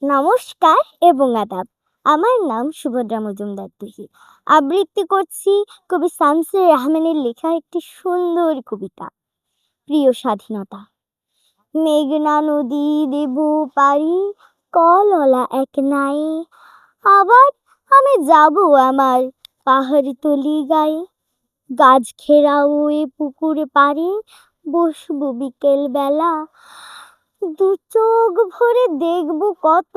নমস্কার এবং আদাব। আমার নাম সুভদ্রা মজুমদার দিঘি। আবৃত্তি করছি কবি শামসুর রাহমানের লেখা একটি সুন্দর কবিতা, প্রিয় স্বাধীনতা। মেঘনা নদী দেব পারি, কলওয়ালা এক নাই। আবার আমি যাব আমার পাহাড়তলি গায়ে। গাছ ঘেরাও ওই পুকুরে পাড়ে বসবো বিকেল বেলা। দু চোখ ভরে দেখব কত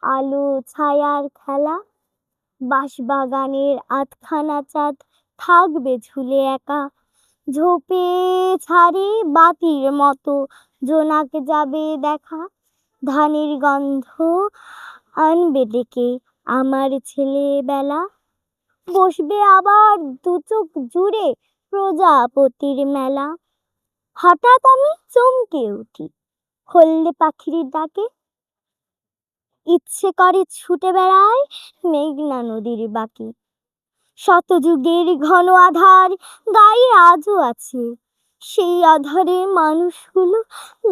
আলো ছায়ার খেলা। বাঁশবাগানের আধখানা চাঁদ থাকবে ঝুলে একা। ঝোপে ছাড়ে বাতির মতো জোনাক যাবে দেখা। ধানের গন্ধ আনবে ডেকে আমার ছেলেবেলা। বসবে আবার দু চোখ জুড়ে প্রজাপতির মেলা। হঠাৎ আমি চমকে উঠি হলদে পাখির ডাকে। ইচ্ছে করে ছুটে বেড়ায় মেঘনা নদীর বাঁকে। শত যুগের ঘন আধার গায়ে আজও আছে, সেই আধারে মানুষগুলো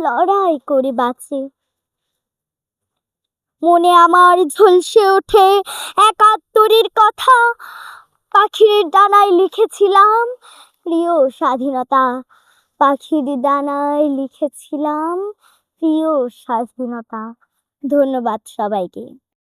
লড়াই করে বাঁচে। মনে আমার ঝলসে ওঠে ৭১-এর কথা। পাখির ডানায় লিখেছিলাম প্রিয় স্বাধীনতা। পাখির ডানায় লিখেছিলাম প্রিয় স্বাধীনতা। ধন্যবাদ সবাইকে।